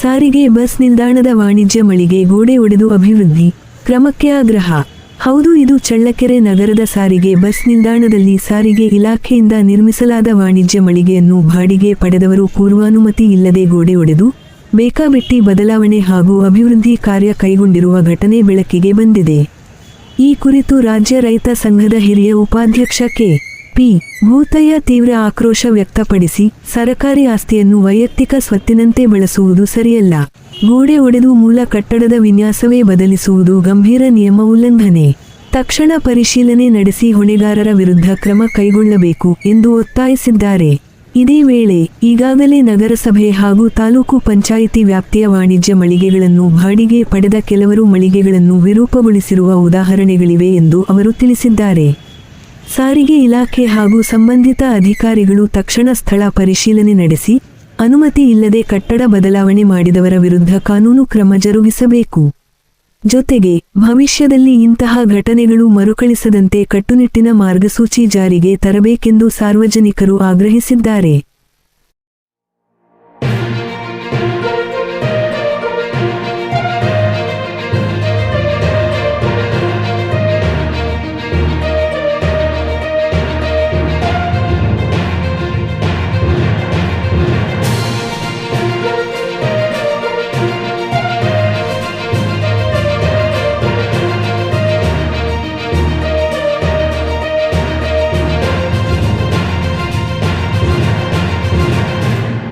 ಸಾರಿಗೆ ಬಸ್ ನಿಲ್ದಾಣದ ವಾಣಿಜ್ಯ ಮಳಿಗೆ ಗೋಡೆ ಒಡೆದು ಅಭಿವೃದ್ಧಿ ಕ್ರಮಕ್ಕೆ ಆಗ್ರಹ. ಹೌದು, ಇದು ಚಳ್ಳಕೆರೆ ನಗರದ ಸಾರಿಗೆ ಬಸ್ ನಿಲ್ದಾಣದಲ್ಲಿ ಸಾರಿಗೆ ಇಲಾಖೆಯಿಂದ ನಿರ್ಮಿಸಲಾದ ವಾಣಿಜ್ಯ ಮಳಿಗೆಯನ್ನು ಬಾಡಿಗೆ ಪಡೆದವರು ಪೂರ್ವಾನುಮತಿ ಇಲ್ಲದೆ ಗೋಡೆ ಒಡೆದು ಬೇಕಾಬಿಟ್ಟಿ ಬದಲಾವಣೆ ಹಾಗೂ ಅಭಿವೃದ್ಧಿ ಕಾರ್ಯ ಕೈಗೊಂಡಿರುವ ಘಟನೆ ಬೆಳಕಿಗೆ ಬಂದಿದೆ. ಈ ಕುರಿತು ರಾಜ್ಯ ರೈತ ಸಂಘದ ಹಿರಿಯ ಉಪಾಧ್ಯಕ್ಷ ಕೆ.ಪಿ. ಭೂತಯ್ಯ ತೀವ್ರ ಆಕ್ರೋಶ ವ್ಯಕ್ತಪಡಿಸಿ, ಸರಕಾರಿ ಆಸ್ತಿಯನ್ನು ವೈಯಕ್ತಿಕ ಸ್ವತ್ತಿನಂತೆ ಬಳಸುವುದು ಸರಿಯಲ್ಲ. ಗೋಡೆ ಒಡೆದು ಮೂಲ ಕಟ್ಟಡದ ವಿನ್ಯಾಸವೇ ಬದಲಿಸುವುದು ಗಂಭೀರ ನಿಯಮ ಉಲ್ಲಂಘನೆ. ತಕ್ಷಣ ಪರಿಶೀಲನೆ ನಡೆಸಿ ಹೊಣೆಗಾರರ ವಿರುದ್ಧ ಕ್ರಮ ಕೈಗೊಳ್ಳಬೇಕು ಎಂದು ಒತ್ತಾಯಿಸಿದ್ದಾರೆ. ಇದೇ ವೇಳೆ ಈಗಾಗಲೇ ನಗರಸಭೆ ಹಾಗೂ ತಾಲೂಕು ಪಂಚಾಯಿತಿ ವ್ಯಾಪ್ತಿಯ ವಾಣಿಜ್ಯ ಮಳಿಗೆಗಳನ್ನು ಬಾಡಿಗೆ ಪಡೆದ ಕೆಲವರು ಮಳಿಗೆಗಳನ್ನು ವಿರೂಪಗೊಳಿಸಿರುವ ಉದಾಹರಣೆಗಳಿವೆ ಎಂದು ಅವರು ತಿಳಿಸಿದ್ದಾರೆ. ಸಾರಿಗೆ ಇಲಾಖೆ ಹಾಗೂ ಸಂಬಂಧಿತ ಅಧಿಕಾರಿಗಳು ತಕ್ಷಣ ಸ್ಥಳ ಪರಿಶೀಲನೆ ನಡೆಸಿ ಅನುಮತಿ ಇಲ್ಲದೆ ಕಟ್ಟಡ ಬದಲಾವಣೆ ಮಾಡಿದವರ ವಿರುದ್ಧ ಕಾನೂನು ಕ್ರಮ ಜರುಗಿಸಬೇಕು. ಜೊತೆಗೆ ಭವಿಷ್ಯದಲ್ಲಿ ಇಂತಹ ಘಟನೆಗಳು ಮರುಕಳಿಸದಂತೆ ಕಟ್ಟುನಿಟ್ಟಿನ ಮಾರ್ಗಸೂಚಿ ಜಾರಿಗೆ ತರಬೇಕೆಂದು ಸಾರ್ವಜನಿಕರು ಆಗ್ರಹಿಸಿದ್ದಾರೆ.